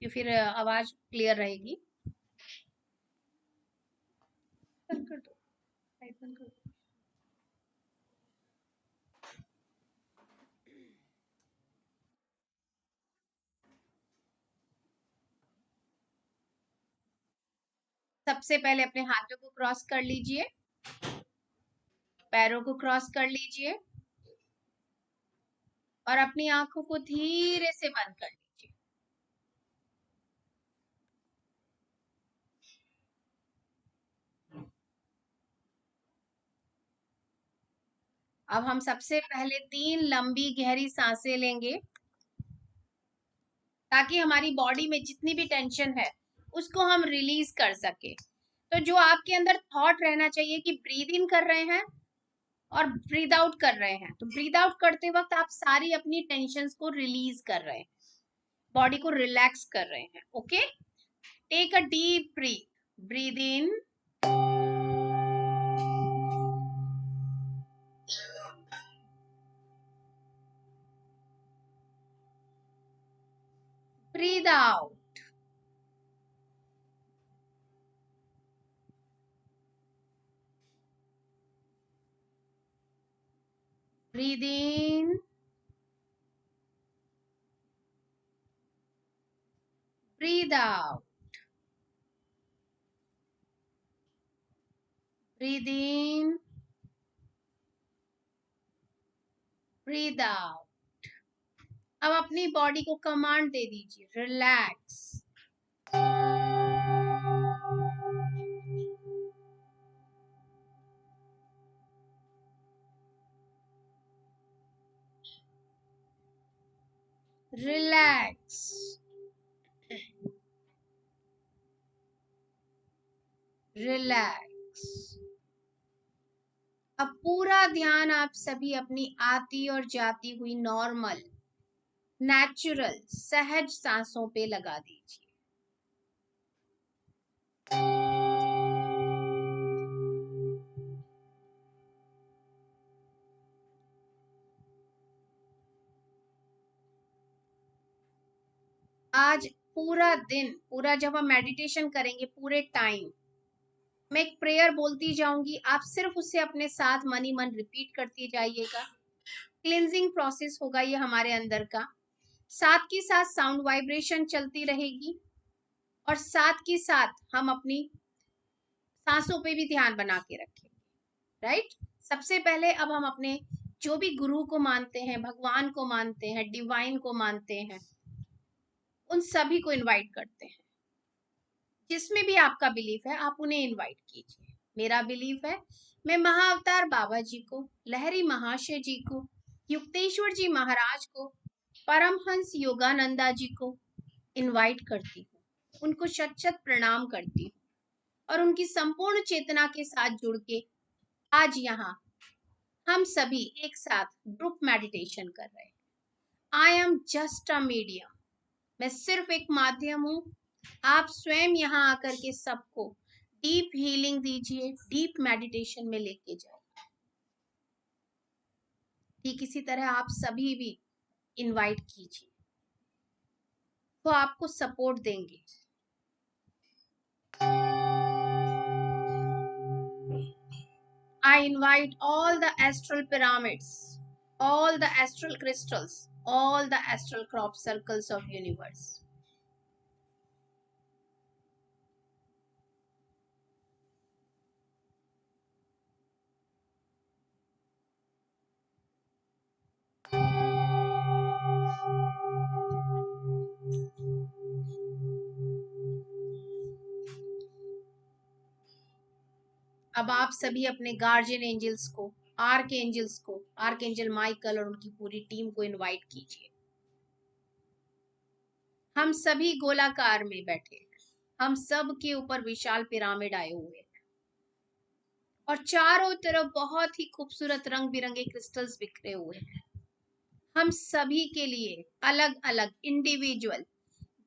कि फिर आवाज क्लियर रहेगी। बंद कर दो, लाइट बंद कर दो। सबसे पहले अपने हाथों को क्रॉस कर लीजिए, पैरों को क्रॉस कर लीजिए और अपनी आंखों को धीरे से बंद कर लीजिए। अब हम सबसे पहले 3 लंबी गहरी सांसें लेंगे ताकि हमारी बॉडी में जितनी भी टेंशन है उसको हम रिलीज कर सके। तो जो आपके अंदर थॉट रहना चाहिए कि ब्रीद इन कर रहे हैं और ब्रीद आउट कर रहे हैं, तो ब्रीद आउट करते वक्त आप सारी अपनी टेंशन्स को रिलीज कर रहे हैं, बॉडी को रिलैक्स कर रहे हैं। Okay, take a deep breath, breathe in, breathe out, breathe in, breathe out, breathe in, breathe out. अब अपनी बॉडी को कमांड दे दीजिए, रिलैक्स, रिलैक्स, रिलैक्स। अब पूरा ध्यान आप सभी अपनी आती और जाती हुई नॉर्मल, नेचुरल, सहज सांसों पे लगा दीजिए। आज पूरा दिन, पूरा जब हम मेडिटेशन करेंगे पूरे टाइम, मैं एक प्रेयर बोलती जाऊंगी, आप सिर्फ उसे अपने साथ मन ही मन रिपीट करती जाइएगा। क्लिंजिंग प्रोसेस होगा ये हमारे अंदर का, साथ के साथ साउंड वाइब्रेशन चलती रहेगी और साथ के साथ हम अपनी सांसों पे भी ध्यान बना के रखेंगे। राइट, सबसे पहले अब हम अपने जो भी गुरु को मानते हैं, भगवान को मानते हैं, डिवाइन को मानते हैं, उन सभी को इनवाइट करते हैं। जिसमें भी आपका बिलीफ है आप उन्हें इनवाइट कीजिए। मेरा बिलीफ है, मैं महाअवतार बाबा जी को, लहरी महाशय जी को, युक्तेश्वर जी महाराज को, परमहंस योगानंदा जी को इनवाइट करती हूँ, उनको शत शत प्रणाम करती हूँ और उनकी संपूर्ण चेतना के साथ जुड़ के आज यहाँ हम सभी एक साथ ग्रुप मेडिटेशन कर रहे हैं। I am just a medium, मैं सिर्फ एक माध्यम हूँ। आप स्वयं यहाँ आकर के सबको डीप हीलिंग दीजिए, डीप मेडिटेशन में लेके जाइए। ठीक इसी तरह आप सभी भी इनवाइट कीजिए, वो आपको सपोर्ट देंगे। I invite all the astral pyramids, all the astral crystals, all the astral crop circles of universe. अब आप सभी अपने गार्जियन एंजल्स को, आर्क एंजल्स को, आर्क एंजल माइकल और उनकी पूरी टीम को इनवाइट कीजिए। हम सभी गोलाकार में बैठे हैं, हम सब के ऊपर विशाल पिरामिड आए हुए हैं और चारों तरफ बहुत ही खूबसूरत रंग बिरंगे क्रिस्टल्स बिखरे हुए हैं। हम सभी के लिए अलग अलग इंडिविजुअल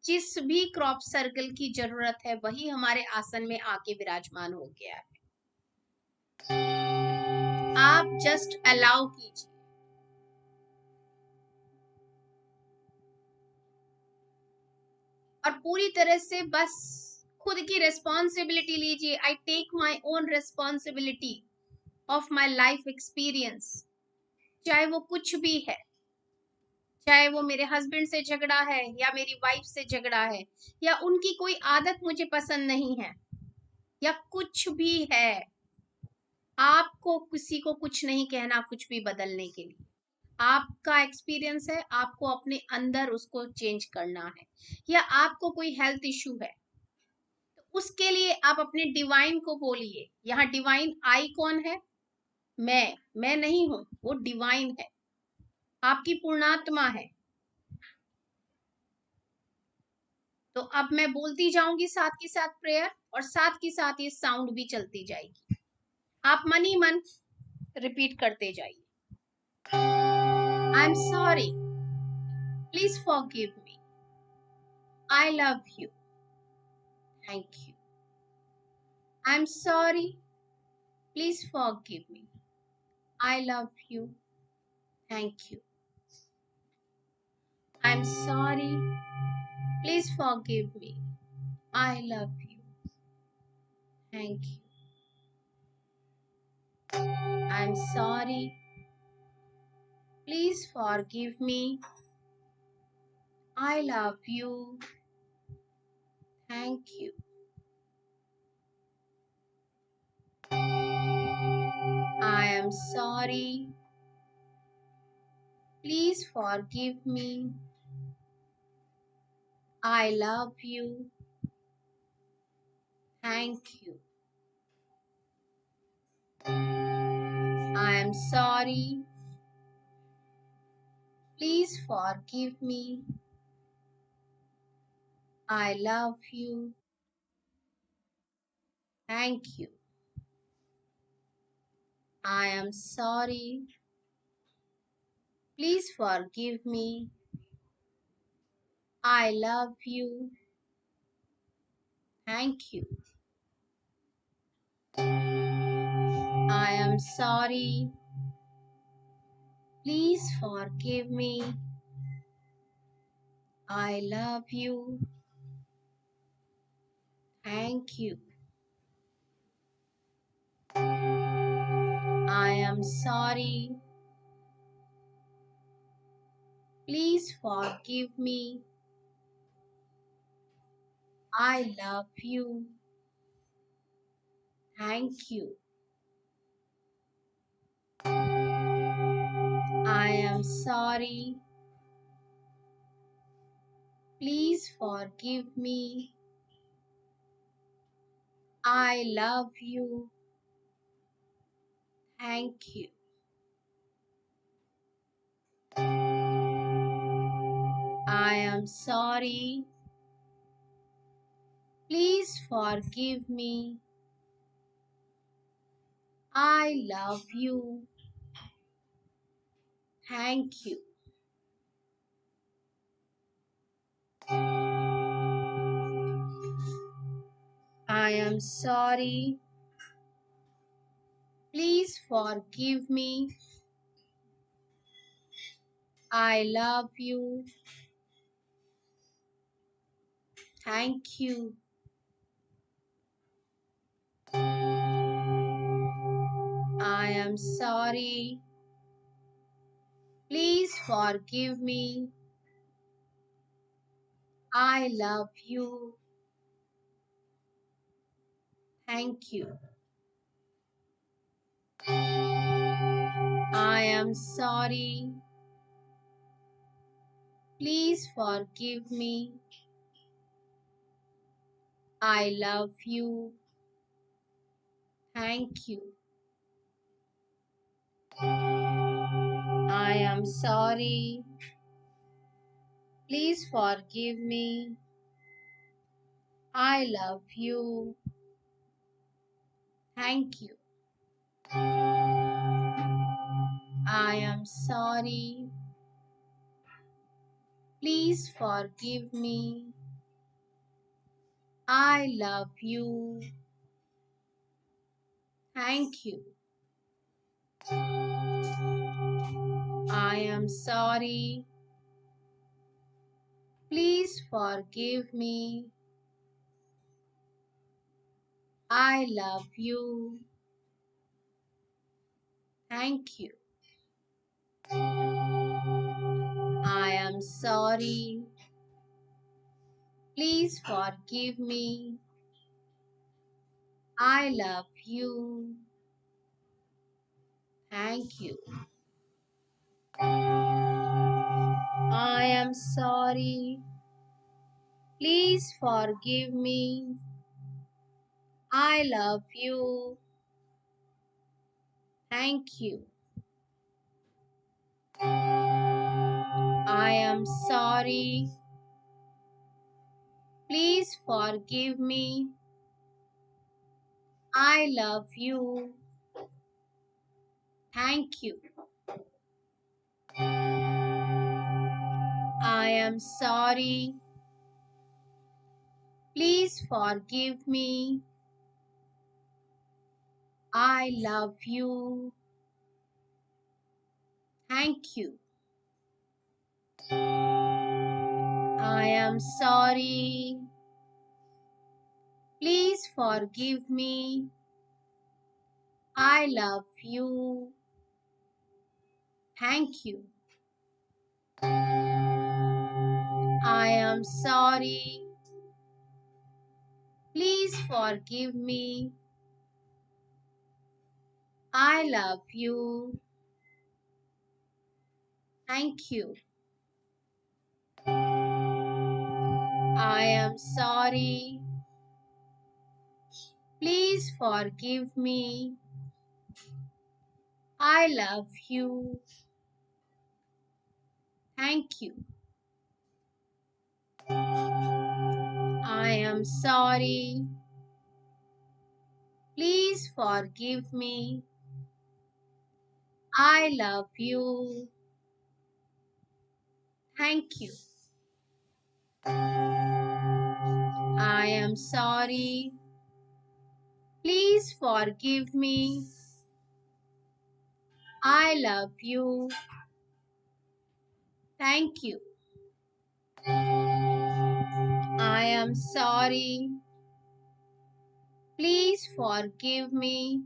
जिस भी क्रॉप सर्कल की जरूरत है वही हमारे आसन में आके विराजमान हो गया है। आप जस्ट अलाउ कीजिए। और पूरी तरह से बस खुद की रिस्पॉन्सिबिलिटी लीजिए। I take my own responsibility of my life experience, चाहे वो कुछ भी है, चाहे वो मेरे हस्बैंड से झगड़ा है या मेरी वाइफ से झगड़ा है या उनकी कोई आदत मुझे पसंद नहीं है या कुछ भी है। आपको किसी को कुछ नहीं कहना कुछ भी बदलने के लिए। आपका एक्सपीरियंस है, आपको अपने अंदर उसको चेंज करना है। या आपको कोई हेल्थ इश्यू है तो उसके लिए आप अपने डिवाइन को बोलिए। यहाँ डिवाइन आई कौन है? मैं नहीं हूं, वो डिवाइन है, आपकी पूर्णात्मा है। तो अब मैं बोलती जाऊंगी साथ के साथ प्रेयर, और साथ के साथ ये साउंड भी चलती जाएगी। आप मन ही मन रिपीट करते जाइए। I am sorry, please forgive me, I love you, thank you. I am sorry, please forgive me, I love you, thank you. I am sorry, please forgive me, I love you, thank you. I am sorry, please forgive me, I love you, thank you. I am sorry, please forgive me, I love you, thank you. I am sorry, please forgive me, I love you, thank you. I am sorry, please forgive me, I love you, thank you. I am sorry, please forgive me, I love you, thank you. I am sorry, please forgive me, I love you, thank you. I am sorry, please forgive me, I love you, thank you. I am sorry, please forgive me, I love you, thank you. I am sorry, please forgive me, I love you, thank you. I am sorry, please forgive me, I love you, thank you. I am sorry, please forgive me, I love you, thank you. I am sorry, please forgive me, I love you, thank you. I am sorry, please forgive me, I love you, thank you. I am sorry, Please forgive me. I love you. Thank you. I am sorry. Please forgive me. I love you. Thank you. I am sorry. Please forgive me. I love you. Thank you. I am sorry. Please forgive me. I love you. Thank you. I am sorry. Please forgive me. I love you. Thank you. I am sorry. Please forgive me. I love you. Thank you. I am sorry. Please forgive me. I love you. Thank you. I am sorry. Please forgive me. I love you. Thank you. I am sorry. Please forgive me. I love you. Thank you. I am sorry. Please forgive me. I love you. Thank you. I am sorry. Please forgive me.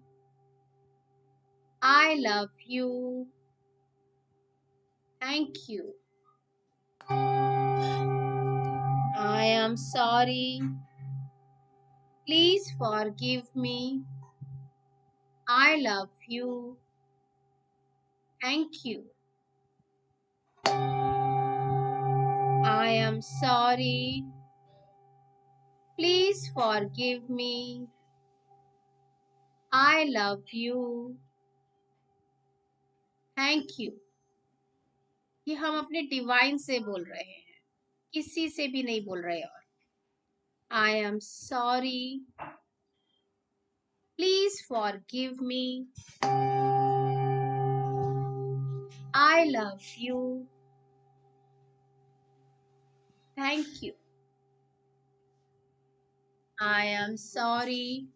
I love you. Thank you. I am sorry. Please forgive me. I love you. Thank you. I am sorry. Please forgive me. I love you. Thank you. ये हम अपने divine से बोल रहे हैं, किसी से भी नहीं बोल रहे। और I am sorry, please forgive me, I love you, thank you. I am sorry,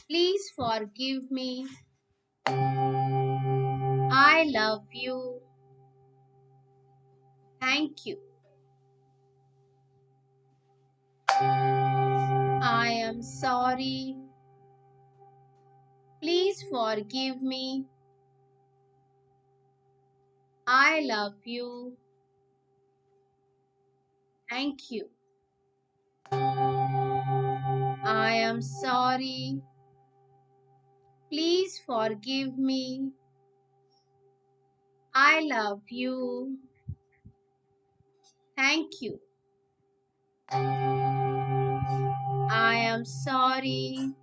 please forgive me, I love you, thank you. I am sorry, please forgive me, I love you, thank you. I am sorry, please forgive me, I love you. Thank you. I am sorry.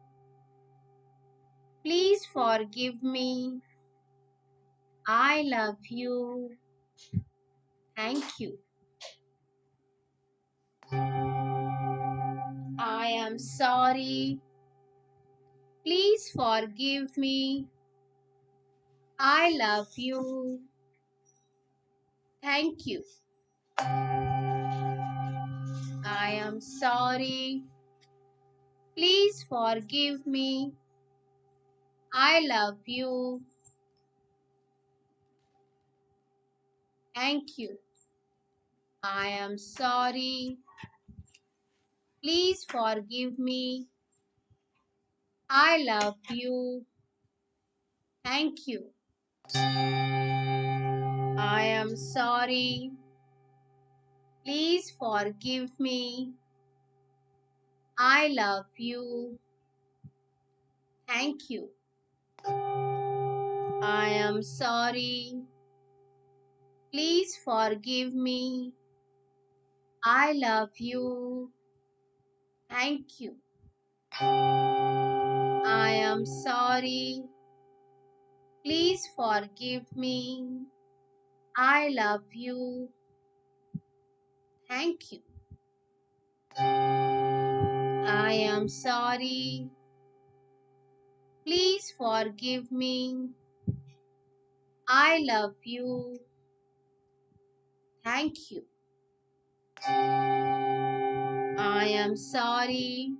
Please forgive me. I love you. Thank you. I am sorry. Please forgive me. I love you. Thank you. I am sorry. Please forgive me. I love you. Thank you. I am sorry. Please forgive me. I love you. Thank you. I am sorry. Please forgive me. I love you. Thank you. I am sorry. Please forgive me. I love you. Thank you. I am sorry. Please forgive me. I love you. Thank you. I am sorry. Please forgive me. I love you. Thank you. I am sorry.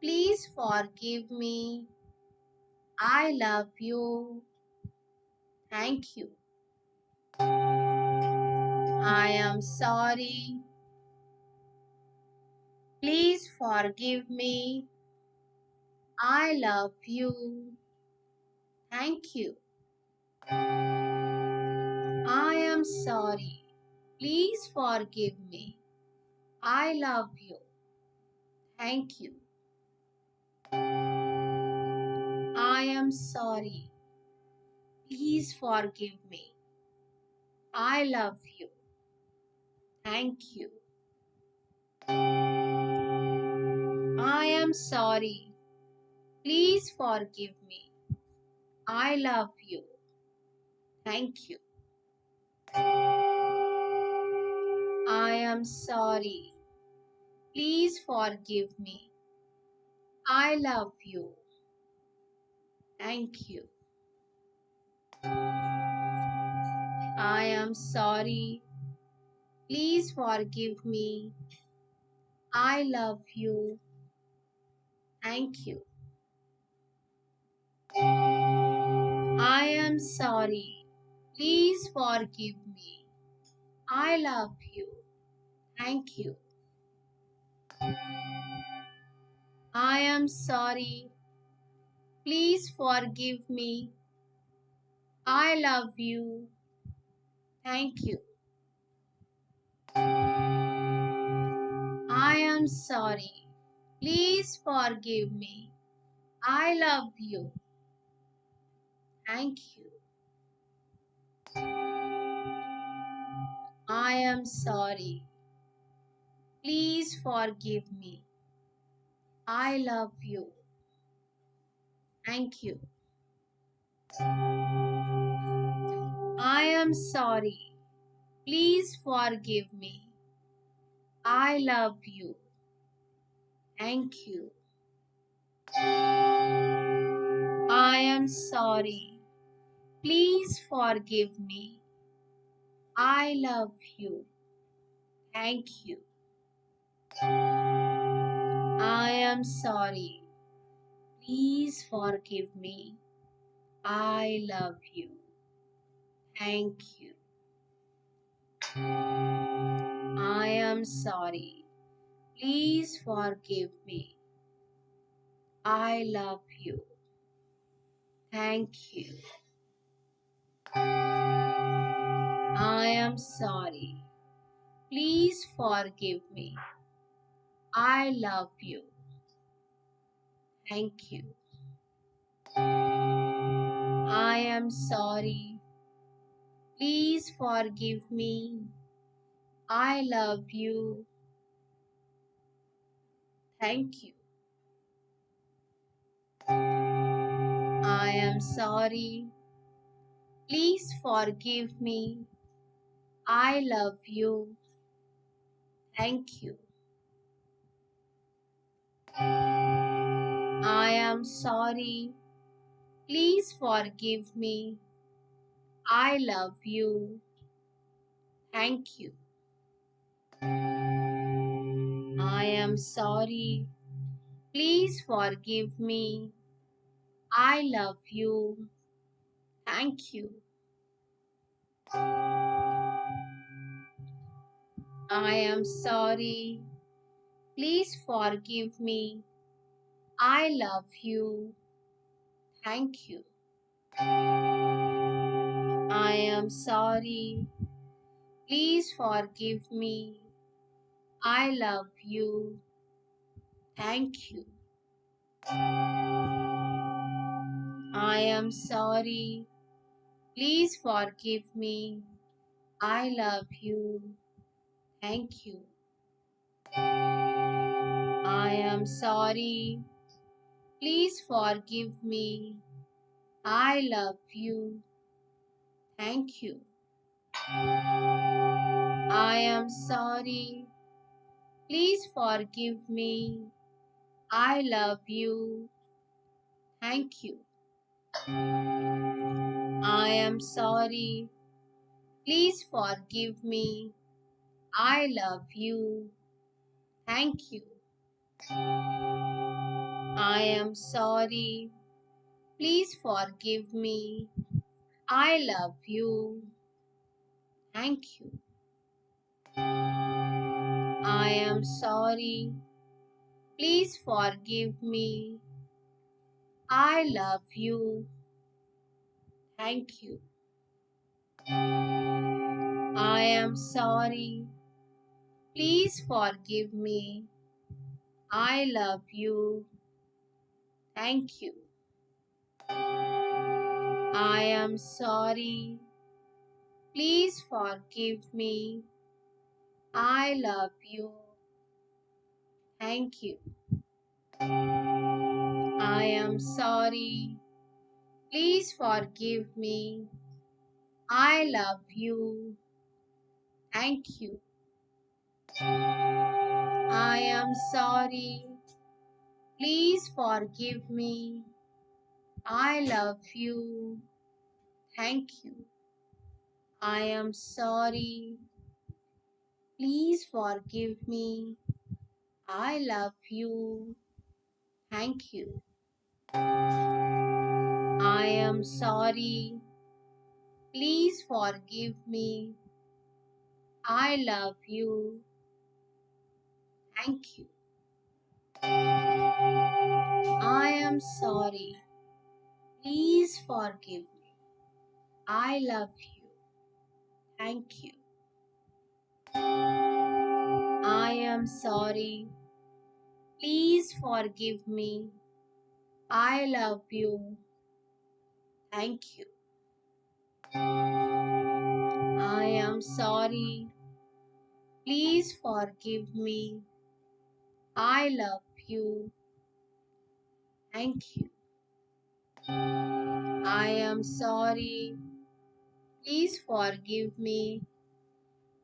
Please forgive me. I love you. Thank you. I am sorry. Please forgive me. I love you. Thank you. I am sorry. Please forgive me. I love you. Thank you. I am sorry. Please forgive me. I love you. Thank you. I am sorry. Please forgive me. I love you. Thank you. I am sorry. Please forgive me. I love you. Thank you. I am sorry. Please forgive me. I love you. Thank you. I am sorry. Please forgive me. I love you. Thank you. I am sorry. Please forgive me. I love you. Thank you. I am sorry. Please forgive me. I love you. Thank you. I am sorry. Please forgive me. I love you. Thank you. I am sorry. Please forgive me. I love you. Thank you. I am sorry. Please forgive me. I love you. Thank you. I am sorry. Please forgive me. I love you. Thank you. I am sorry. Please forgive me. I love you. Thank you. I am sorry. Please forgive me. I love you. Thank you. I am sorry. Please forgive me. I love you. Thank you. I am sorry. Please forgive me. I love you. Thank you. I am sorry. Please forgive me. I love you. Thank you. I am sorry. Please forgive me. I love you. Thank you. I am sorry. Please forgive me. I love you. Thank you. I am sorry. Please forgive me. I love you. Thank you. I am sorry. Please forgive me. I love you. Thank you. I am sorry. Please forgive me. I love you. Thank you. I am sorry. Please forgive me. I love you. Thank you. I am sorry. Please forgive me. I love you. Thank you. I am sorry. Please forgive me. I love you. Thank you. I am sorry. Please forgive me. I love you. Thank you. I am sorry. Please forgive me. I love you. Thank you. I am sorry. Please forgive me. I love you. Thank you. I am sorry. Please forgive me. I love you. Thank you. I am sorry. Please forgive me. I love you. Thank you. I am sorry. Please forgive me. I love you. Thank you. I am sorry. Please forgive me. I love you. Thank you. I am sorry. Please forgive me. I love you. Thank you. I am sorry. Please forgive me. I love you. Thank you. I am sorry. Please forgive me. I love you. Thank you. I am sorry. Please forgive me.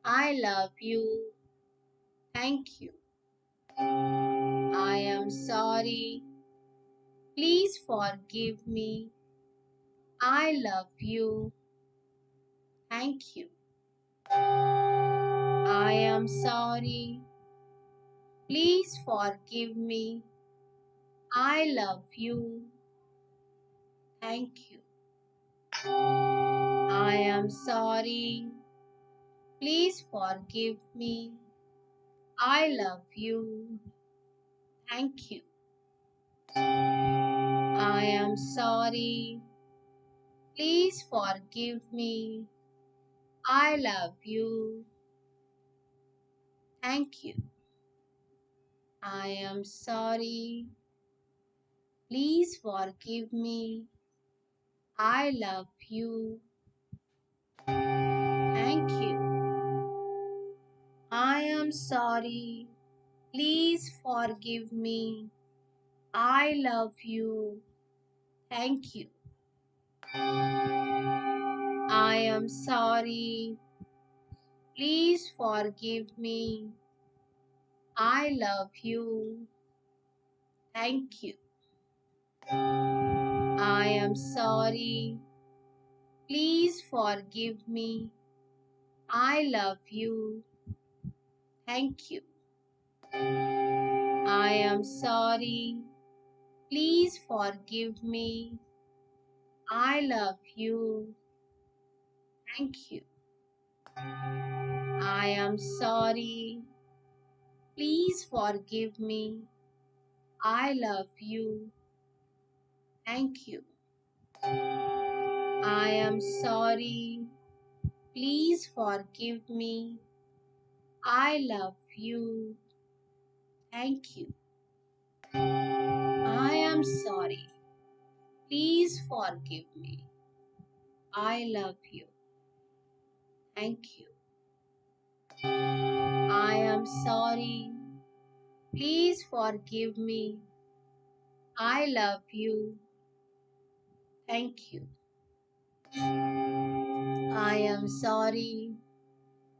I love you. Thank you. I am sorry. Please forgive me. I love you. Thank you. I am sorry. Please forgive me. I love you. Thank you. I am sorry. Please forgive me. I love you. Thank you. I am sorry. Please forgive me. I love you. Thank you. I am sorry. Please forgive me. I love you. Thank you. I am sorry. Please forgive me. I love you. Thank you. I am sorry. Please forgive me. I love you. Thank you. I am sorry. Please forgive me. I love you. Thank you. I am sorry. Please forgive me. I love you. Thank you. I am sorry. Please forgive me. I love you. Thank you. I am sorry. Please forgive me. I love you. Thank you. I am sorry. Please forgive me. I love you. Thank you. I am sorry. Please forgive me. I love you. Thank you. I am sorry.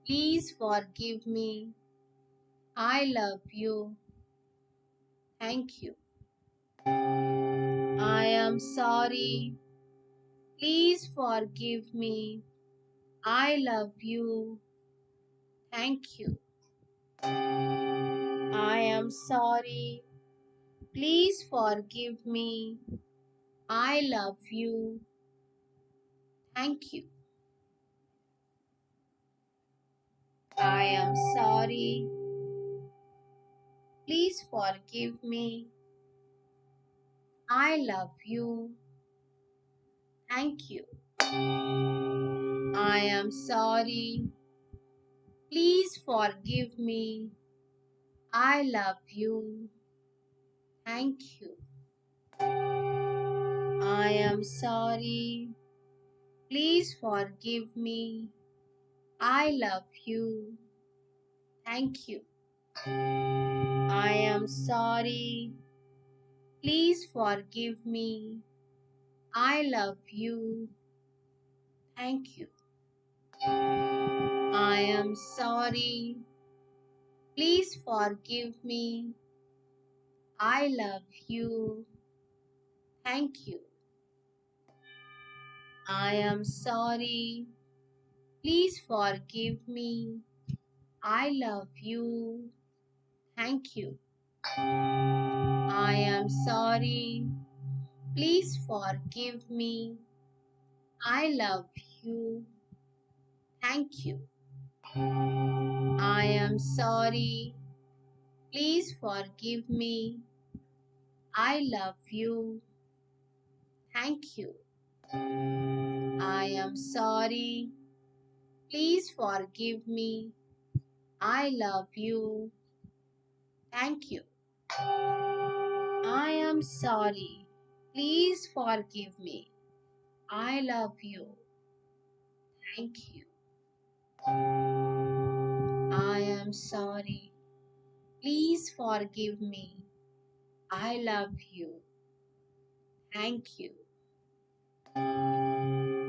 Please forgive me. I love you. Thank you. I am sorry. Please forgive me. I love you. Thank you. I am sorry. Please forgive me. I love you. Thank you. I am sorry. Please forgive me. I love you. Thank you. I am sorry. Please forgive me. I love you. Thank you. I am sorry. Please forgive me. I love you. Thank you. I am sorry. Please forgive me. I love you. Thank you. I am sorry. Please forgive me. I love you. Thank you. I am sorry. Please forgive me. I love you. Thank you. I am sorry. Please forgive me. I love you. Thank you. I am sorry. Please forgive me. I love you. Thank you. I am sorry. Please forgive me. I love you. Thank you. I am sorry. Please forgive me. I love you. Thank you. I am sorry. Please forgive me. I love you. Thank you.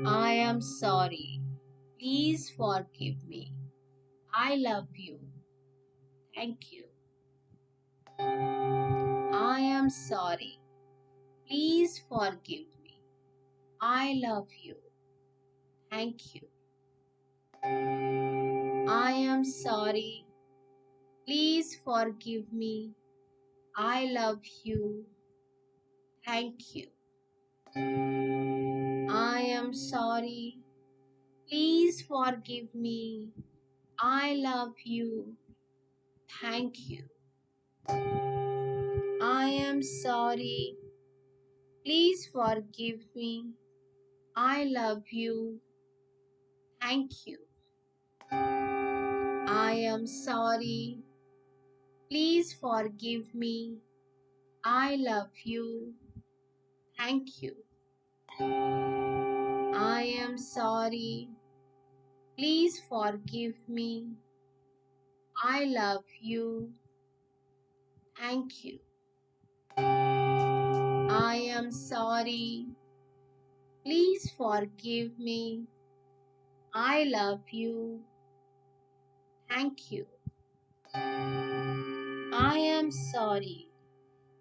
I am sorry. Please forgive me. I love you. Thank you. I am sorry. Please forgive me. I love you. Thank you. I am sorry. Please forgive me. I love you. Thank you. I am sorry. Please forgive me. I love you. Thank you. I am sorry. Please forgive me. I love you. Thank you. I am sorry. Please forgive me. I love you. Thank you. I am sorry. Please forgive me. I love you. Thank you. I am sorry. Please forgive me. I love you. Thank you. I am sorry.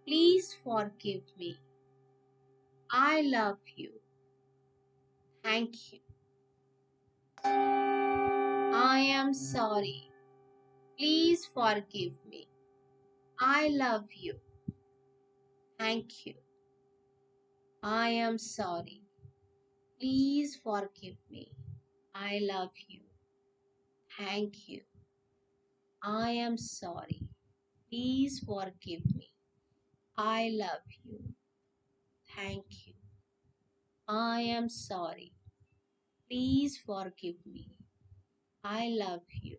Please forgive me. I love you. Thank you. I am sorry. Please forgive me. I love you. Thank you. I am sorry. Please forgive me. I love you. Thank you, I am sorry, please forgive me, I love you, thank you, I am sorry, please forgive me, I love you,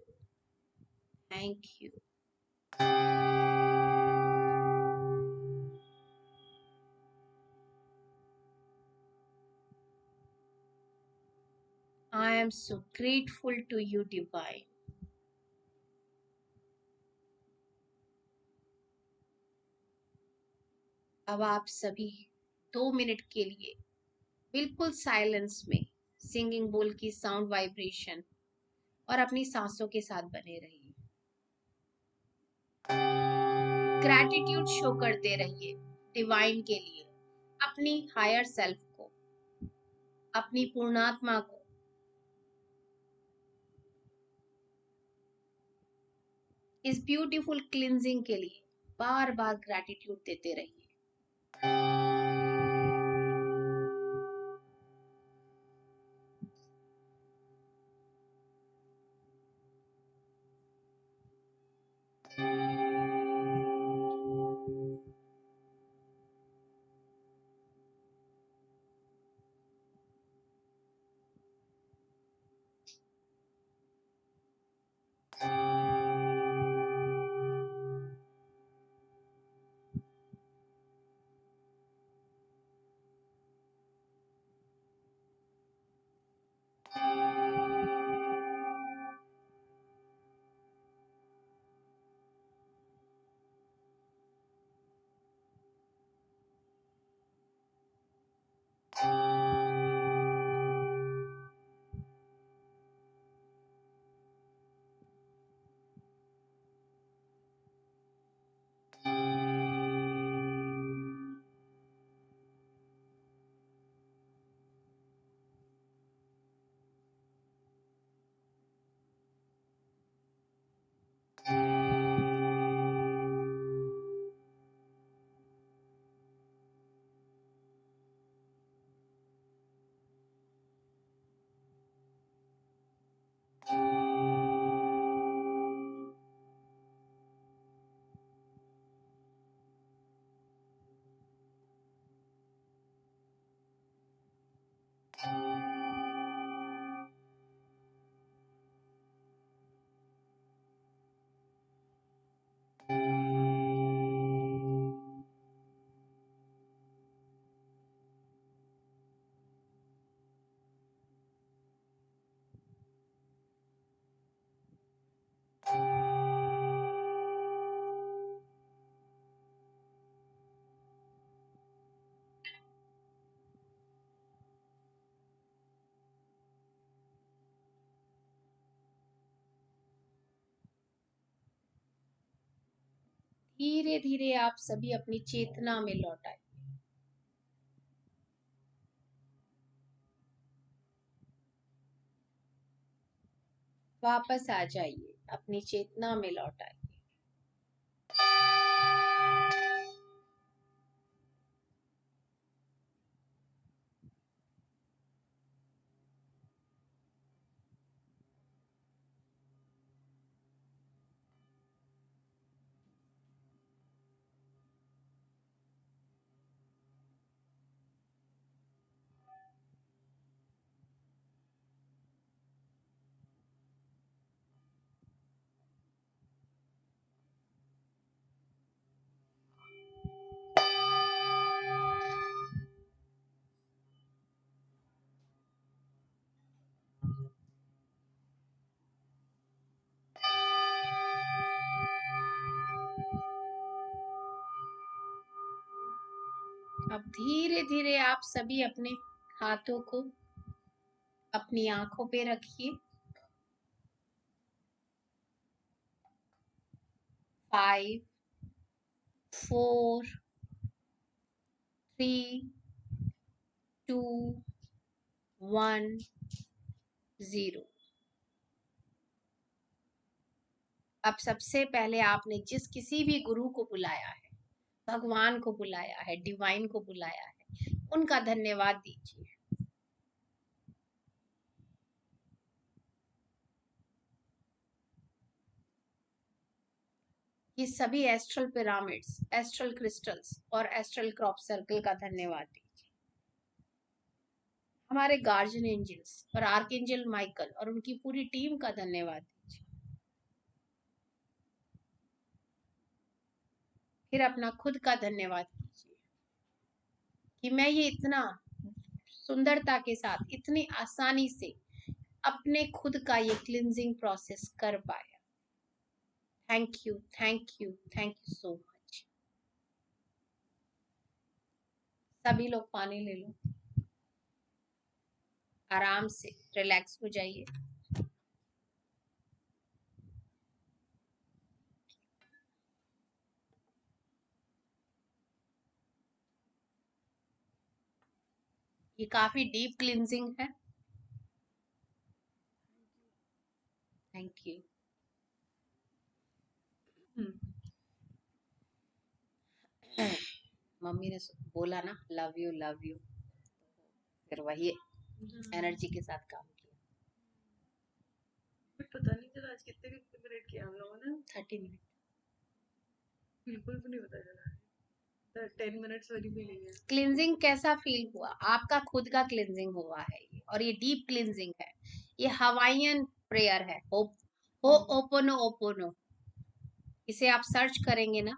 thank you. I am so grateful to you, Divine. अब आप सभी 2 minute के लिए बिल्कुल silence में singing बोल की sound vibration और अपनी सांसों के साथ बने रहिए। ग्रैटिट्यूड शो करते रहिए डिवाइन के लिए, अपनी हायर सेल्फ को, अपनी पूर्णात्मा को। इस ब्यूटीफुल क्लिंजिंग के लिए बार बार ग्रैटिट्यूड देते रहिए। धीरे धीरे आप सभी अपनी चेतना में लौट आए। वापस आ जाइए, अपनी चेतना में लौट आइए। अब धीरे धीरे आप सभी अपने हाथों को अपनी आंखों पे रखिए। 5 4 3 2 1 0। अब सबसे पहले आपने जिस किसी भी गुरु को बुलाया है, भगवान को बुलाया है, डिवाइन को बुलाया है, उनका धन्यवाद दीजिए। ये सभी एस्ट्रल पिरामिड्स, एस्ट्रल क्रिस्टल्स और एस्ट्रल क्रॉप सर्कल का धन्यवाद दीजिए। हमारे गार्जियन एंजल्स और आर्कएंजल माइकल और उनकी पूरी टीम का धन्यवाद दीजिए। फिर अपना खुद का धन्यवाद कीजिए कि मैं ये इतना सुंदरता के साथ इतनी आसानी से अपने खुद का ये क्लिनजिंग प्रोसेस कर पाया। Thank you, thank you, thank you so much. सभी लोग पानी ले लो, आराम से रिलैक्स हो जाइए। ये काफी डीप क्लिनजिंग है। Thank you. मम्मी ने बोला ना लव यू, फिर वही एनर्जी के साथ काम किया। पता नहीं चला आज कितने मिनट किया हम लोगों ने। 30 मिनट बिल्कुल भी नहीं पता चला। 10 मिनट्स वाली फीलिंग है। क्लिनजिंग कैसा फील हुआ? आपका खुद का क्लिनजिंग हुआ है ये, और ये डीप क्लिनजिंग है। ये हवाइयन प्रेयर है, हो ओपोनो ओपोनो। इसे आप सर्च करेंगे ना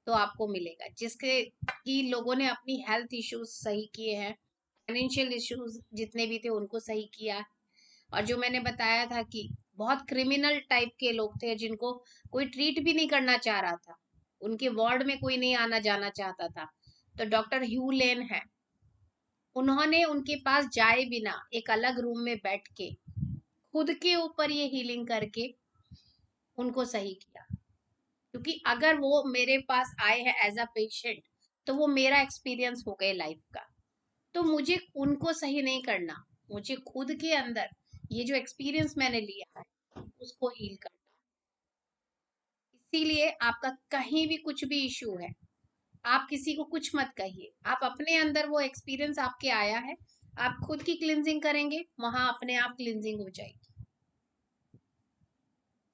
तो आपको मिलेगा, जिसके कि लोगों ने अपनी हेल्थ इश्यूज सही किए हैं, फाइनेंशियल इश्यूज जितने भी थे उनको सही किया। और जो मैंने बताया था कि बहुत क्रिमिनल टाइप के लोग थे जिनको कोई ट्रीट भी नहीं करना चाह रहा था, उनके वार्ड में कोई नहीं आना जाना चाहता था, तो डॉक्टर ह्यू लेन है, उन्होंने उनके पास जाए बिना एक अलग रूम में बैठ के खुद के ऊपर ये हीलिंग करके उनको सही किया। क्योंकि अगर वो मेरे पास आए हैं एज अ पेशेंट तो वो मेरा एक्सपीरियंस हो गया लाइफ का, तो मुझे उनको सही नहीं करना, मुझे खुद के अंदर ये जो एक्सपीरियंस मैंने लिया है उसको हील करना। इसीलिए आपका कहीं भी कुछ भी इशू है, आप किसी को कुछ मत कहिए, आप अपने अंदर वो एक्सपीरियंस आपके आया है, आप खुद की क्लिनजिंग करेंगे, वहां अपने आप क्लिनजिंग हो जाएगी।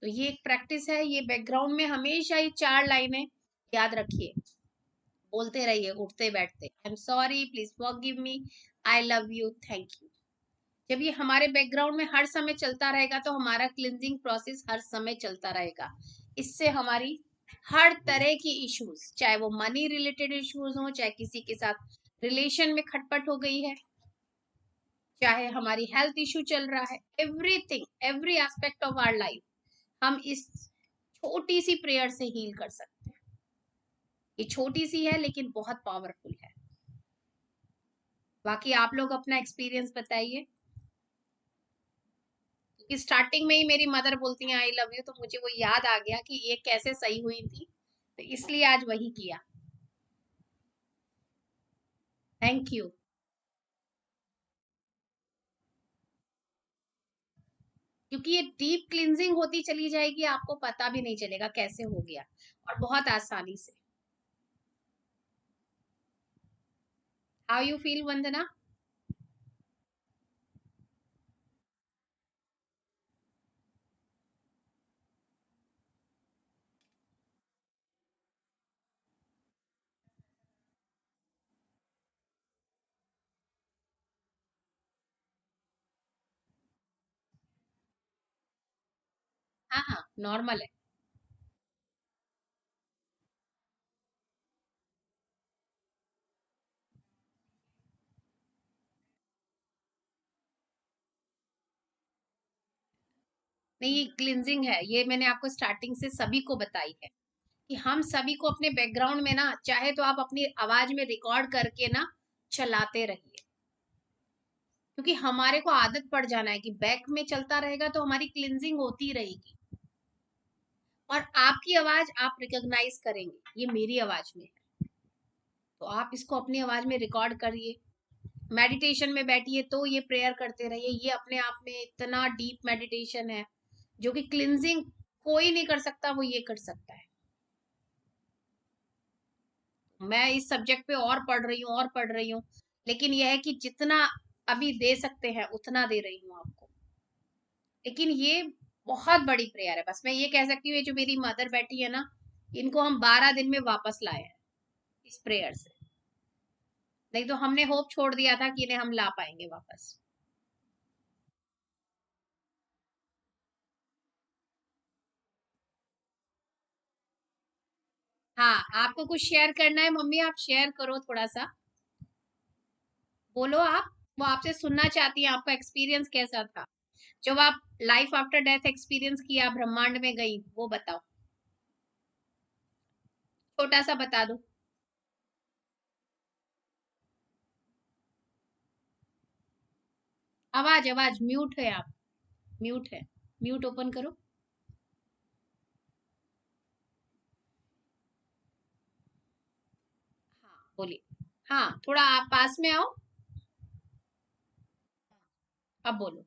तो ये एक प्रैक्टिस है, ये बैकग्राउंड में हमेशा ये 4 लाइनें याद रखिए, बोलते रहिए उठते बैठते। I am sorry, please forgive me, I love you, thank you. जब ये हमारे बैकग्राउंड में हर समय चलता रहेगा तो हमारा क्लिनजिंग प्रोसेस हर समय चलता रहेगा। इससे हमारी हर तरह की इश्यूज, चाहे वो मनी रिलेटेड इश्यूज हो, चाहे किसी के साथ रिलेशन में खटपट हो गई है, चाहे हमारी हेल्थ इश्यू चल रहा है, everything, every aspect of our life हम इस छोटी सी प्रेयर से हील कर सकते हैं। ये छोटी सी है लेकिन बहुत पावरफुल है। बाकी आप लोग अपना एक्सपीरियंस बताइए। स्टार्टिंग में ही मेरी मदर बोलती हैं आई लव यू, तो मुझे वो याद आ गया कि ये कैसे सही हुई थी, तो इसलिए आज वही किया। Thank you. क्योंकि ये डीप क्लिनजिंग होती चली जाएगी, आपको पता भी नहीं चलेगा कैसे हो गया, और बहुत आसानी से। हाउ यू फील वंदना? हाँ हाँ, नॉर्मल है। नहीं, ये क्लिनजिंग है, ये मैंने आपको स्टार्टिंग से सभी को बताई है कि हम सभी को अपने बैकग्राउंड में ना, चाहे तो आप अपनी आवाज में रिकॉर्ड करके ना चलाते रहिए, क्योंकि हमारे को आदत पड़ जाना है कि बैक में चलता रहेगा तो हमारी क्लिनजिंग होती रहेगी। और आपकी आवाज आप रिकॉग्नाइज करेंगे, ये मेरी आवाज में है, तो आप इसको अपनी आवाज में रिकॉर्ड करिए। मेडिटेशन में बैठिए तो ये प्रेयर करते रहिए, ये अपने आप में इतना डीप मेडिटेशन है जो कि क्लिनजिंग कोई नहीं कर सकता, वो ये कर सकता है। मैं इस सब्जेक्ट पे और पढ़ रही हूँ और पढ़ रही हूँ, लेकिन यह है कि जितना अभी दे सकते हैं उतना दे रही हूँ आपको। लेकिन ये बहुत बड़ी प्रेयर है। बस मैं ये कह सकती हूँ, ये जो मेरी मदर बैठी है ना, इनको हम 12 दिन में वापस लाए हैं इस प्रेयर से। नहीं तो हमने होप छोड़ दिया था कि इन्हें हम ला पाएंगे वापस। हाँ, आपको कुछ शेयर करना है मम्मी, आप शेयर करो थोड़ा सा, बोलो आप। वो आपसे सुनना चाहती है, आपका एक्सपीरियंस कैसा था जब आप लाइफ आफ्टर डेथ एक्सपीरियंस किया, ब्रह्मांड में गई, वो बताओ, छोटा सा बता दो। आवाज आवाज म्यूट है आप, म्यूट है, म्यूट ओपन करो। हाँ बोलिए। हाँ, थोड़ा आप पास में आओ, अब बोलो।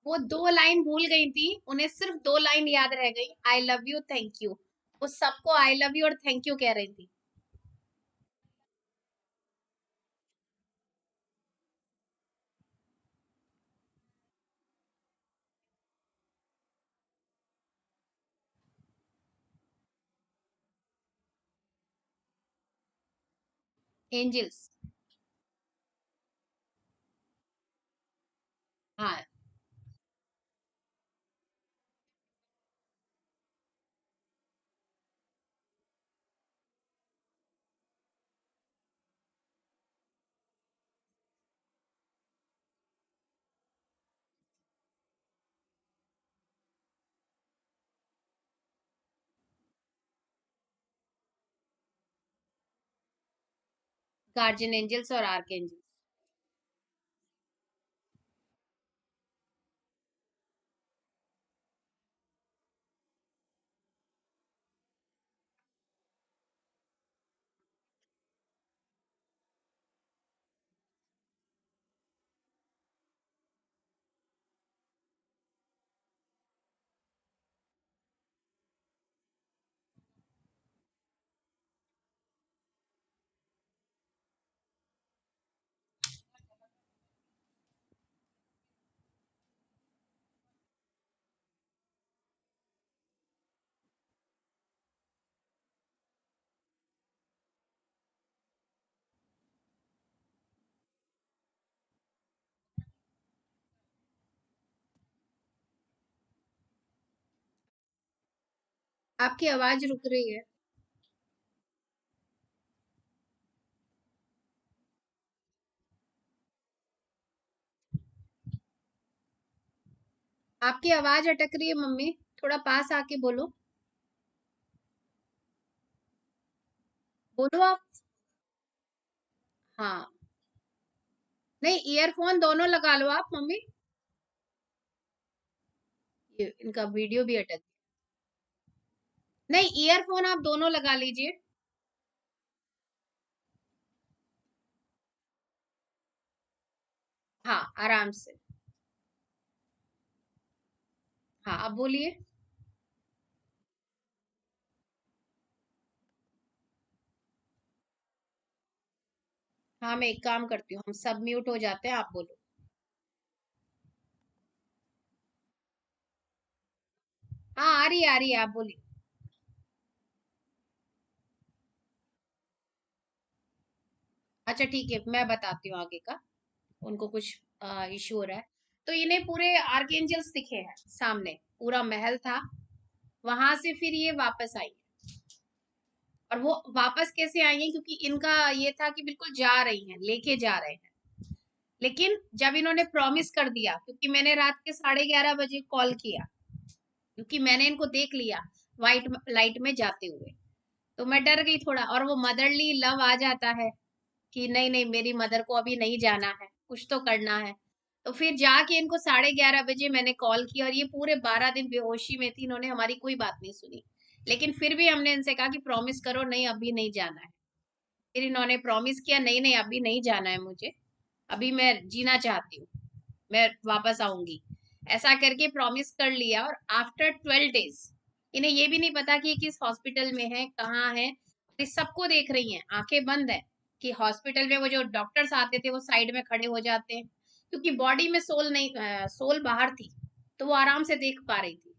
वो 2 लाइन भूल गई थी, उन्हें सिर्फ 2 लाइन याद रह गई, I love you thank you. वो सबको आई लव यू और थैंक यू कह रही थी। एंजल्स। हाँ, गार्जियन एंजल्स और आर्क एंजल्स। आपकी आवाज रुक रही है। आपकी आवाज अटक रही है मम्मी, थोड़ा पास आके बोलो, बोलो आप। हाँ, नहीं ईयरफोन दोनों लगा लो आप मम्मी। ये इनका वीडियो भी अटक। नहीं, ईयरफोन आप दोनों लगा लीजिए। हाँ, आराम से। हाँ, अब बोलिए। हाँ, मैं एक काम करती हूँ, हम सब म्यूट हो जाते हैं, आप बोलो। हाँ, आ रही है, आप बोलिए। अच्छा ठीक है, मैं बताती हूँ आगे का। उनको कुछ इशू हो रहा है। तो इन्हें पूरे आर्कएंजल्स दिखे हैं सामने, पूरा महल था। वहां से फिर ये वापस आई। और वो वापस कैसे आई है, क्योंकि इनका ये था कि बिल्कुल जा रही हैं, लेके जा रहे हैं। लेकिन जब इन्होंने प्रॉमिस कर दिया, क्योंकि मैंने रात के 11:30 बजे कॉल किया, क्योंकि मैंने इनको देख लिया वाइट लाइट में जाते हुए। तो मैं डर गई थोड़ा, और वो मदरली लव आ जाता है कि नहीं नहीं, मेरी मदर को अभी नहीं जाना है, कुछ तो करना है। तो फिर जाके इनको 11:30 बजे मैंने कॉल किया, और ये पूरे 12 दिन बेहोशी में थी, इन्होंने हमारी कोई बात नहीं सुनी। लेकिन फिर भी हमने इनसे कहा कि प्रॉमिस करो, नहीं अभी नहीं जाना है। फिर इन्होंने प्रॉमिस किया, नहीं नहीं अभी नहीं जाना है मुझे, अभी मैं जीना चाहती हूँ, मैं वापस आऊंगी। ऐसा करके प्रॉमिस कर लिया। और आफ्टर 12 डेज, इन्हें ये भी नहीं पता कि ये किस हॉस्पिटल में है, कहाँ है। ये सबको देख रही हैं, आंखें बंद है, कि हॉस्पिटल में वो जो डॉक्टर्स आते थे वो साइड में खड़े हो जाते हैं, क्योंकि बॉडी में सोल नहीं, सोल बाहर थी, तो वो आराम से देख पा रही थी।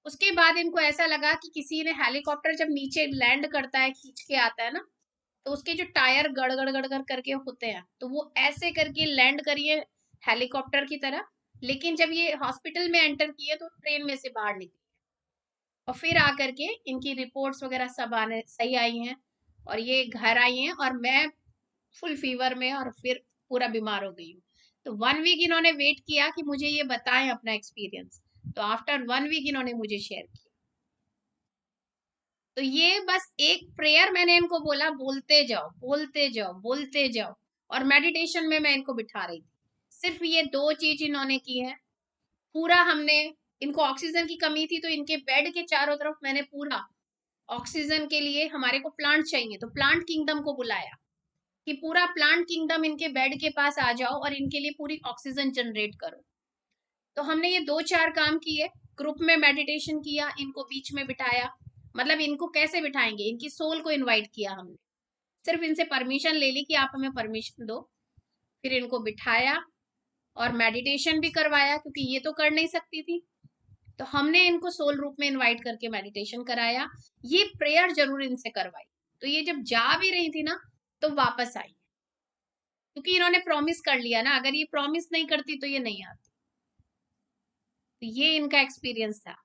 उसके बाद इनको ऐसा लगा कि किसी ने, हेलीकॉप्टर जब नीचे लैंड करता है, खींच के आता है ना, तो उसके जो टायर गड़ गड़ गड़ गड़ करके होते हैं, तो वो ऐसे करके लैंड करिए हेलीकॉप्टर की तरह। लेकिन जब ये हॉस्पिटल में एंटर किए तो ट्रेन में से बाहर निकले। और फिर आकर के इनकी रिपोर्ट्स वगैरह सब आने सही आई हैं, और ये घर आई हैं, और मैं फुल फीवर में, और फिर पूरा बीमार हो गई हूँ। तो 1 वीक इन्होंने वेट किया कि मुझे ये बताएं अपना एक्सपीरियंस। तो आफ्टर 1 वीक इन्होंने मुझे शेयर किया। तो ये बस एक प्रेयर मैंने इनको बोला, बोलते जाओ बोलते जाओ बोलते जाओ। और मेडिटेशन में मैं इनको बिठा रही थी। सिर्फ ये 2 चीज इन्होंने की है। पूरा हमने, इनको ऑक्सीजन की कमी थी, तो इनके बेड के चारों तरफ मैंने पूरा ऑक्सीजन के लिए, हमारे को प्लांट चाहिए, तो प्लांट किंगडम को बुलाया कि पूरा प्लांट किंगडम इनके बेड के पास आ जाओ और इनके लिए पूरी ऑक्सीजन जनरेट करो। तो हमने ये 2-4 काम किए। ग्रुप में मेडिटेशन किया, इनको बीच में बिठाया। मतलब इनको कैसे बिठाएंगे, इनकी सोल को इनवाइट किया हमने। सिर्फ इनसे परमिशन ले ली कि आप हमें परमिशन दो। फिर इनको बिठाया और मेडिटेशन भी करवाया, क्योंकि ये तो कर नहीं सकती थी। तो हमने इनको सोल रूप में इनवाइट करके मेडिटेशन कराया। ये प्रेयर जरूर इनसे करवाई। तो ये जब जा भी रही थी ना, तो वापस आई, क्योंकि इन्होंने प्रॉमिस कर लिया ना, अगर ये प्रॉमिस नहीं करती तो ये नहीं आती। तो ये इनका एक्सपीरियंस था।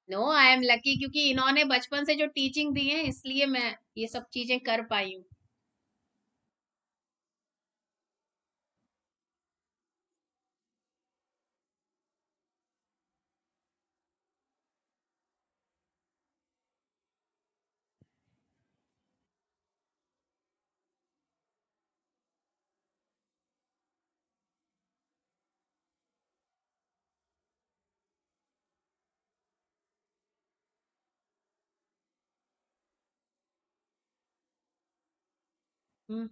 नो, आई एम लकी, क्योंकि इन्होंने बचपन से जो टीचिंग दी है, इसलिए मैं ये सब चीजें कर पाई हूँ। हम्म।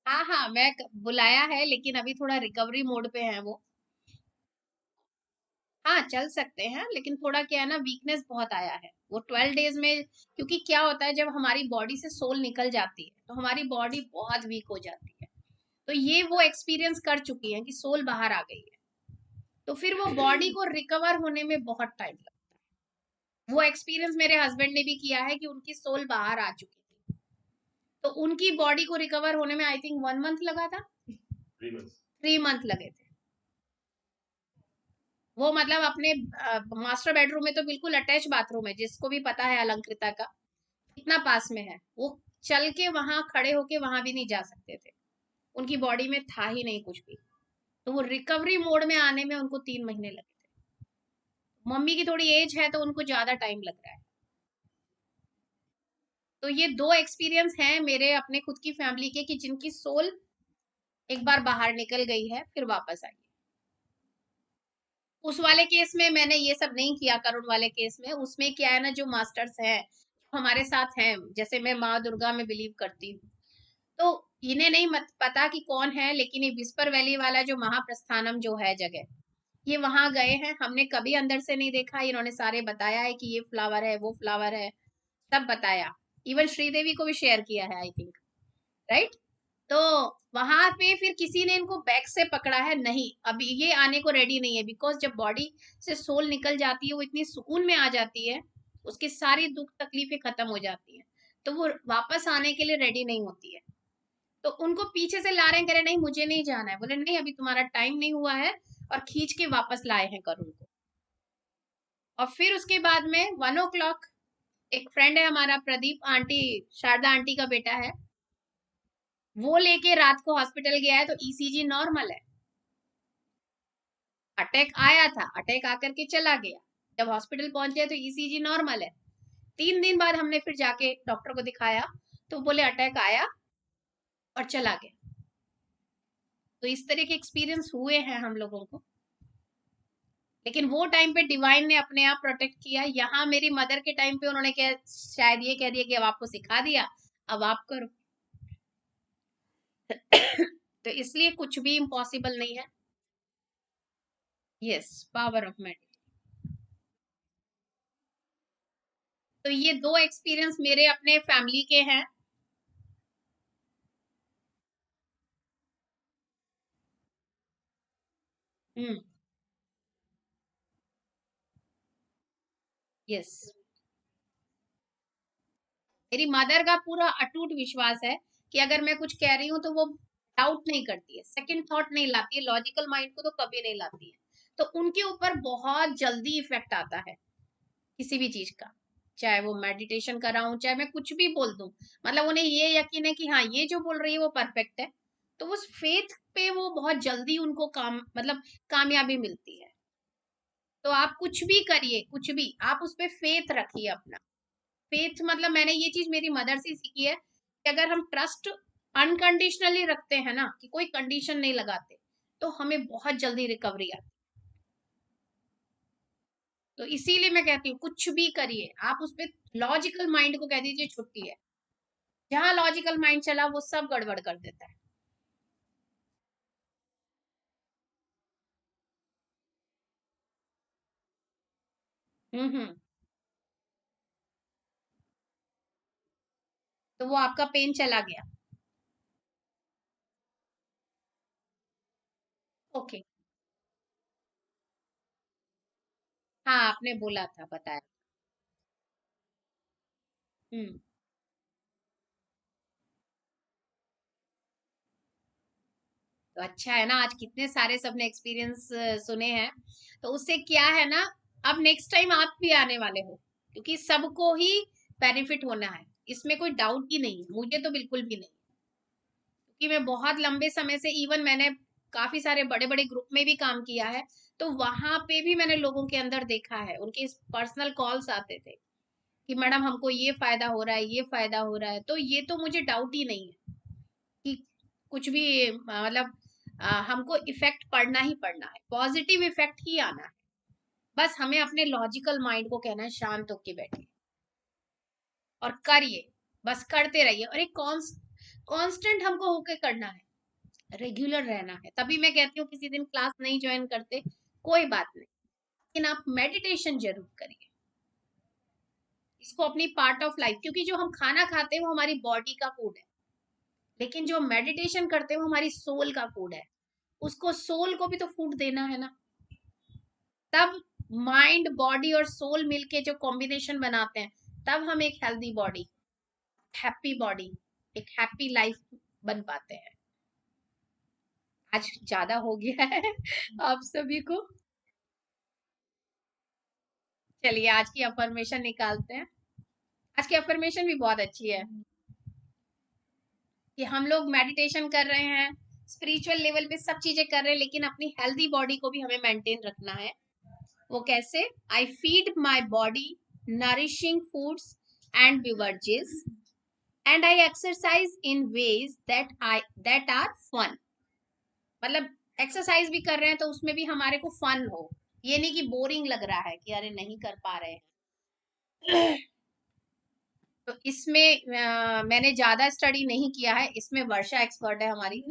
हाँ हाँ, बुलाया है, लेकिन अभी थोड़ा रिकवरी मोड पे है वो। हाँ, चल सकते हैं, लेकिन थोड़ा क्या है ना, वीकनेस बहुत आया है वो 12 डेज में। क्योंकि क्या होता है, जब हमारी बॉडी से सोल निकल जाती है, तो हमारी बॉडी बहुत वीक हो जाती है। तो ये वो एक्सपीरियंस कर चुकी है कि सोल बाहर आ गई है। तो फिर वो बॉडी को रिकवर होने में बहुत टाइम लगता है। वो एक्सपीरियंस मेरे हस्बैंड ने भी किया है कि उनकी सोल बाहर आ चुकी थी। तो उनकी बॉडी को रिकवर होने में आई थिंक 1 मंथ लगा था। 3 मंथ लगे थे। वो मतलब अपने मास्टर बेडरूम में तो बिल्कुल अटैच बाथरूम है, जिसको भी पता है अलंकृता का, इतना पास में है। वो चल के वहां खड़े होके वहां भी नहीं जा सकते थे, उनकी बॉडी में था ही नहीं कुछ भी। तो वो रिकवरी मोड में आने में उनको 3 महीने लगे थे। मम्मी की थोड़ी एज है, तो उनको ज्यादा टाइम लग रहा है। तो ये 2 एक्सपीरियंस हैं मेरे अपने खुद की फैमिली के कि जिनकी सोल एक बार बाहर निकल गई है फिर वापस आई। उस वाले केस में मैंने ये सब नहीं किया, करुण वाले केस में उसमें क्या है ना, जो मास्टर्स हैं हमारे साथ हैं, जैसे मैं माँ दुर्गा में बिलीव करती हूँ, तो इन्हें नहीं मत पता कि कौन है, लेकिन ये विस्पर वैली वाला जो महाप्रस्थानम जो है जगह, ये वहां गए हैं, हमने कभी अंदर से नहीं देखा, इन्होंने सारे बताया है कि ये फ्लावर है, वो फ्लावर है, सब बताया, इवन श्रीदेवी को भी शेयर किया है आई थिंक, राइट। तो वहां पे फिर किसी ने इनको बैक से पकड़ा है, नहीं अभी ये आने को रेडी नहीं है, बिकॉज जब बॉडी से सोल निकल जाती है वो इतनी सुकून में आ जाती है, उसकी सारी दुख तकलीफें खत्म हो जाती है, तो वो वापस आने के लिए रेडी नहीं होती है। तो उनको पीछे से ला रहे हैं, कह रहे नहीं मुझे नहीं जाना है, बोले नहीं अभी तुम्हारा टाइम नहीं हुआ है, और खींच के वापस लाए हैं करुण को। और फिर उसके बाद में 1 o'clock, एक फ्रेंड है हमारा प्रदीप आंटी, शारदा आंटी का बेटा है, वो लेके रात को हॉस्पिटल गया है, तो ईसीजी नॉर्मल है, अटैक आया था, अटैक आकर के चला गया, जब हॉस्पिटल पहुंचे तो ईसीजी नॉर्मल है। 3 दिन बाद हमने फिर जाके डॉक्टर को दिखाया, तो बोले अटैक आया और चला गया। तो इस तरह के एक्सपीरियंस हुए हैं हम लोगों को, लेकिन वो टाइम पे डिवाइन ने अपने आप प्रोटेक्ट किया। यहाँ मेरी मदर के टाइम पे उन्होंने क्या शायद ये कह दिया कि अब आपको सिखा दिया, अब आप करो। तो इसलिए कुछ भी इम्पॉसिबल नहीं है। Yes, power of meditation. तो ये 2 एक्सपीरियंस मेरे अपने फैमिली के हैं। हम्म। यस, मेरी मदर का पूरा अटूट विश्वास है कि अगर मैं कुछ कह रही हूँ तो वो डाउट नहीं करती है, सेकंड थॉट नहीं लाती है, लॉजिकल माइंड को तो कभी नहीं लाती है। तो उनके ऊपर बहुत जल्दी इफेक्ट आता है किसी भी चीज का, चाहे वो मेडिटेशन कराऊं, चाहे मैं कुछ भी बोल दूं, मतलब उन्हें ये यकीन है कि हाँ ये जो बोल रही है वो परफेक्ट है, तो उस फेथ पे वो बहुत जल्दी उनको काम मतलब कामयाबी मिलती है। तो आप कुछ भी करिए, कुछ भी आप उस पे फेथ रखिए अपना। फेथ मतलब मैंने ये चीज मेरी मदर से सीखी है कि अगर हम ट्रस्ट अनकंडीशनली रखते हैं ना, कि कोई कंडीशन नहीं लगाते, तो हमें बहुत जल्दी रिकवरी आती है। तो इसीलिए मैं कहती हूँ कुछ भी करिए, आप उस पर लॉजिकल माइंड को कह दीजिए छुट्टी है, जहां लॉजिकल माइंड चला वो सब गड़बड़ कर देता है। हम्म। तो वो आपका पेन चला गया। ओके। हाँ आपने बोला था, बताया। हम्म। तो अच्छा है ना, आज कितने सारे सबने एक्सपीरियंस सुने हैं, तो उससे क्या है ना, अब नेक्स्ट टाइम आप भी आने वाले हो, क्योंकि सबको ही बेनिफिट होना है, इसमें कोई डाउट ही नहीं है, मुझे तो बिल्कुल भी नहीं, क्योंकि मैं बहुत लंबे समय से, इवन मैंने काफी सारे बड़े बड़े ग्रुप में भी काम किया है, तो वहां पे भी मैंने लोगों के अंदर देखा है, उनके पर्सनल कॉल्स आते थे कि मैडम हमको ये फायदा हो रहा है, ये फायदा हो रहा है, तो ये तो मुझे डाउट ही नहीं है कि कुछ भी मतलब हमको इफेक्ट पड़ना ही पड़ना है, पॉजिटिव इफेक्ट ही आना है। बस हमें अपने लॉजिकल माइंड को कहना है शांत होके बैठिए और करिए, बस करते रहिए, और एक कांस्टेंट हमको होके करना है, रेगुलर रहना है। तभी मैं कहती हूँ किसी दिन क्लास नहीं ज्वाइन करते, कोई बात नहीं, लेकिन आप मेडिटेशन जरूर करिए, इसको अपनी पार्ट ऑफ लाइफ, क्योंकि जो हम खाना खाते हैं वो हमारी बॉडी का फूड है, लेकिन जो मेडिटेशन करते हैं वो हमारी सोल का फूड है, उसको सोल को भी तो फूड देना है ना। तब माइंड बॉडी और सोल मिलके जो कॉम्बिनेशन बनाते हैं, तब हम एक हेल्दी बॉडी, हैप्पी बॉडी, एक हैप्पी लाइफ बन पाते हैं। आज ज्यादा हो गया है आप सभी को, चलिए आज की अफर्मेशन निकालते हैं। आज की अफर्मेशन भी बहुत अच्छी है कि हम लोग मेडिटेशन कर रहे हैं, स्पिरिचुअल लेवल पे सब चीजें कर रहे हैं, लेकिन अपनी हेल्दी बॉडी को भी हमें मेंटेन रखना है। वो कैसे? I feed my body nourishing foods and beverages, and I exercise in ways that are fun. मतलब एक्सरसाइज भी कर रहे हैं तो उसमें भी हमारे को फन हो, ये नहीं कि बोरिंग लग रहा है कि अरे नहीं कर पा रहे हैं। तो इसमें मैंने ज्यादा स्टडी नहीं किया है, इसमें वर्षा एक्सपर्ट है हमारी।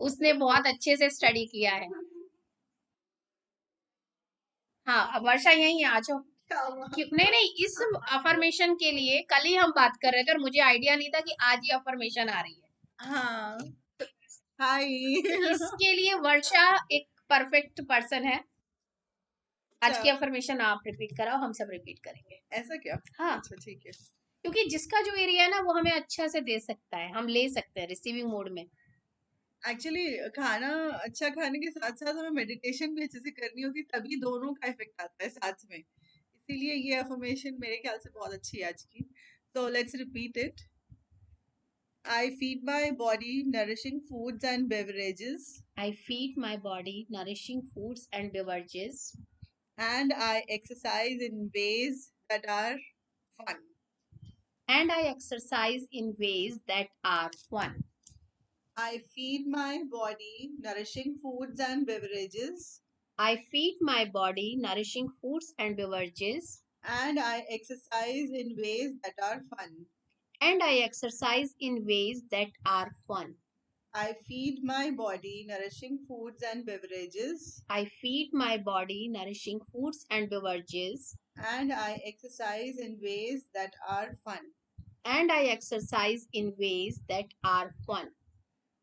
उसने बहुत अच्छे से स्टडी किया है। हाँ, अब वर्षा यही है, आ जाओ। नहीं नहीं, इस अफर्मेशन के लिए कल ही हम बात कर रहे थे और मुझे आइडिया नहीं था कि आज ही अफर्मेशन आ रही है। हाँ, हाय। तो इसके लिए वर्षा एक परफेक्ट पर्सन है। आज की अच्छा, अफर्मेशन आप रिपीट कराओ, हम सब रिपीट करेंगे। ऐसा क्या? हाँ, अच्छा, ठीक है। क्योंकि जिसका जो एरिया है ना वो हमें अच्छा से दे सकता है, हम ले सकते हैं रिसीविंग मोड में। एक्चुअली खाना अच्छा खाने के साथ साथ हमें मेडिटेशन भी अच्छे से करनी होगी, तभी दोनों का इफेक्ट आता है साथ में। इसीलिए ये अफर्मेशन मेरे ख्याल से बहुत अच्छी है आज की। So let's repeat it. I feed my body nourishing foods and beverages, I feed my body nourishing foods and beverages, and I exercise in ways that are fun. and I exercise in ways that are fun. I feed my body nourishing foods and beverages, I feed my body nourishing foods and beverages, and I exercise in ways that are fun. and I exercise in ways that are fun. I feed my body nourishing foods and beverages, I feed my body nourishing foods and beverages, and I exercise in ways that are fun. and I exercise in ways that are fun.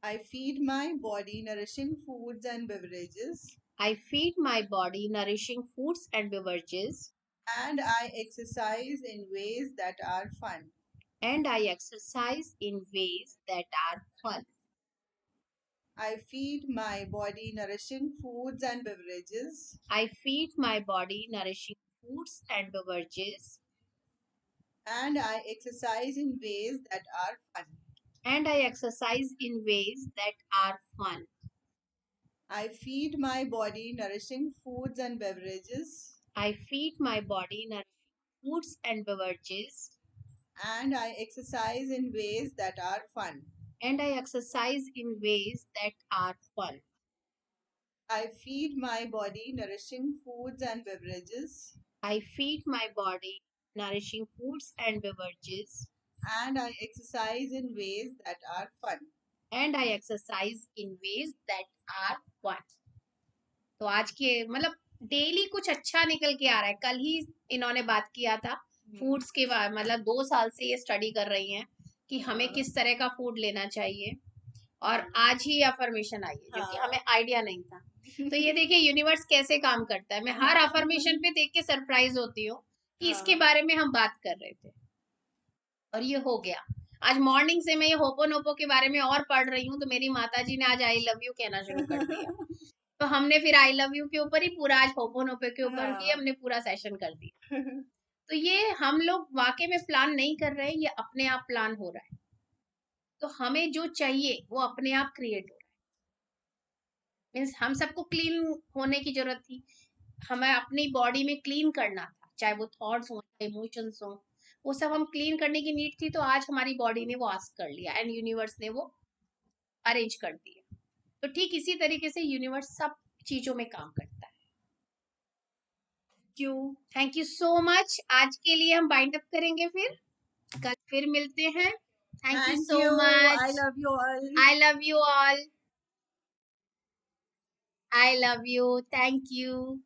I feed my body nourishing foods and beverages, I feed my body nourishing foods and beverages, and I exercise in ways that are fun. and I exercise in ways that are fun. I feed my body nourishing foods and beverages, I feed my body nourishing foods and beverages, and I exercise in ways that are fun. and I exercise in ways that are fun. I feed my body nourishing foods and beverages, I feed my body nourishing foods and beverages, and I exercise in ways that are fun. and I exercise in ways that are fun. I feed my body nourishing foods and beverages, I feed my body nourishing foods and beverages, and I exercise in ways that are fun. and I exercise in ways that are fun. तो आज के मतलब daily कुछ अच्छा निकल के आ रहा है। कल ही इन्होंने बात किया था फूड्स के बारे, मतलब 2 साल से ये स्टडी कर रही हैं कि हमें किस तरह का फूड लेना चाहिए, और आज ही अफर्मेशन आई है जो कि हमें आइडिया नहीं था। तो ये देखिए यूनिवर्स कैसे काम करता है। मैं हर अफर्मेशन पे देख के सरप्राइज होती हूँ कि इसके बारे में हम बात कर रहे थे और ये हो गया। आज मॉर्निंग से मैं ये होपोनोपो के बारे में और पढ़ रही हूँ तो मेरी माता जी ने आज आई लव यू कहना शुरू कर दिया। तो हमने फिर आई लव यू के ऊपर ही पूरा, आज होपोनोपो के ऊपर ही हमने पूरा सेशन कर दिया। तो ये हम लोग वाकई में प्लान नहीं कर रहे हैं, ये अपने आप प्लान हो रहा है। तो हमें जो चाहिए वो अपने आप क्रिएट हो रहा है। मीन्स हम सबको क्लीन होने की जरूरत थी, हमें अपनी बॉडी में क्लीन करना था, चाहे वो थॉट्स हो चाहे इमोशंस हो, वो सब हम क्लीन करने की नीड थी। तो आज हमारी बॉडी ने वो आस्क कर लिया एंड यूनिवर्स ने वो अरेंज कर दिया। तो ठीक इसी तरीके से यूनिवर्स सब चीजों में काम करता है। Thank you so much. आज के लिए हम बाइंड अप करेंगे, फिर कल फिर मिलते हैं। Thank you so I much. love you all. I love you all. I love you. Thank you.